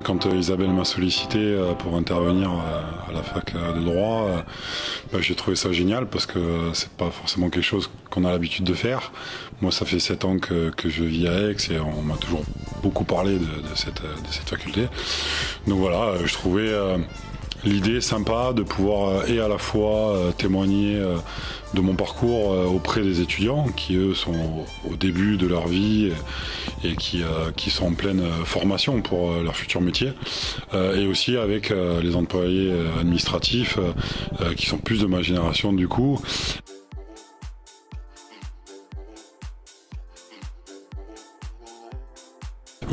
Quand Isabelle m'a sollicité pour intervenir à la fac de droit, j'ai trouvé ça génial parce que c'est pas forcément quelque chose qu'on a l'habitude de faire. Moi, ça fait 7 ans que je vis à Aix et on m'a toujours beaucoup parlé de cette faculté. Donc voilà, je trouvais l'idée sympa de pouvoir et à la fois témoigner de mon parcours auprès des étudiants qui eux sont au début de leur vie et qui sont en pleine formation pour leur futur métier, et aussi avec les employés administratifs qui sont plus de ma génération du coup.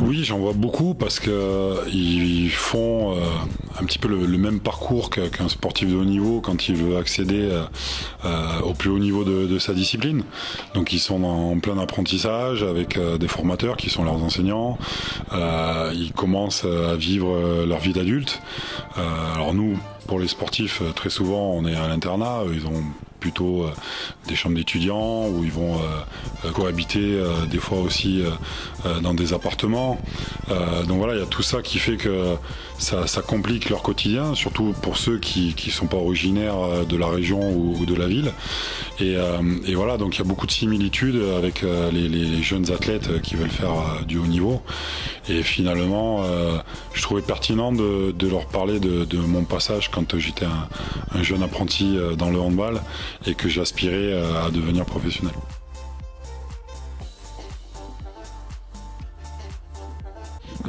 Oui, j'en vois beaucoup parce qu'ils font un petit peu le même parcours qu'un sportif de haut niveau quand il veut accéder au plus haut niveau de sa discipline. Donc ils sont en plein apprentissage avec des formateurs qui sont leurs enseignants. Ils commencent à vivre leur vie d'adulte. Alors nous, pour les sportifs, très souvent on est à l'internat, ils ont plutôt des chambres d'étudiants où ils vont cohabiter des fois aussi dans des appartements. Donc voilà, il y a tout ça qui fait que ça complique leur quotidien, surtout pour ceux qui sont pas originaires de la région ou de la ville. Et voilà, donc il y a beaucoup de similitudes avec les jeunes athlètes qui veulent faire du haut niveau. Et finalement, je trouvais pertinent de leur parler de mon passage quand j'étais un jeune apprenti dans le handball et que j'aspirais à devenir professionnel.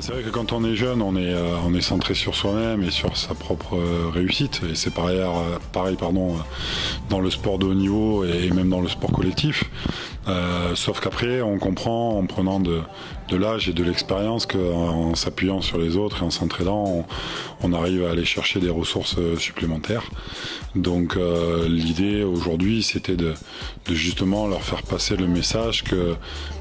C'est vrai que quand on est jeune, on est centré sur soi-même et sur sa propre réussite. Et c'est pareil, dans le sport de haut niveau et même dans le sport collectif. Sauf qu'après, on comprend en prenant de l'âge et de l'expérience qu'en s'appuyant sur les autres et en s'entraidant, on arrive à aller chercher des ressources supplémentaires. Donc l'idée aujourd'hui, c'était de justement leur faire passer le message que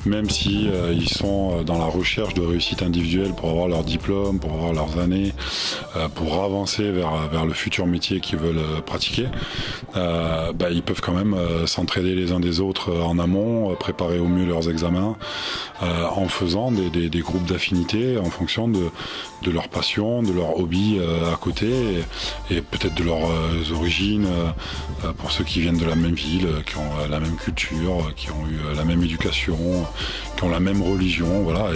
même si ils sont dans la recherche de réussite individuelle pour avoir leur diplôme, pour avoir leurs années, pour avancer vers le futur métier qu'ils veulent pratiquer, ils peuvent quand même s'entraider les uns des autres en amont, préparer au mieux leurs examens, en faisant des groupes d'affinité en fonction de leur passion, de leur hobby à côté et peut-être de leurs origines, pour ceux qui viennent de la même ville, qui ont la même culture, qui ont eu la même éducation, qui ont la même religion, voilà,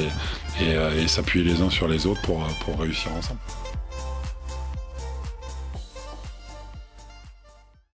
et s'appuyer les uns sur les autres pour réussir ensemble.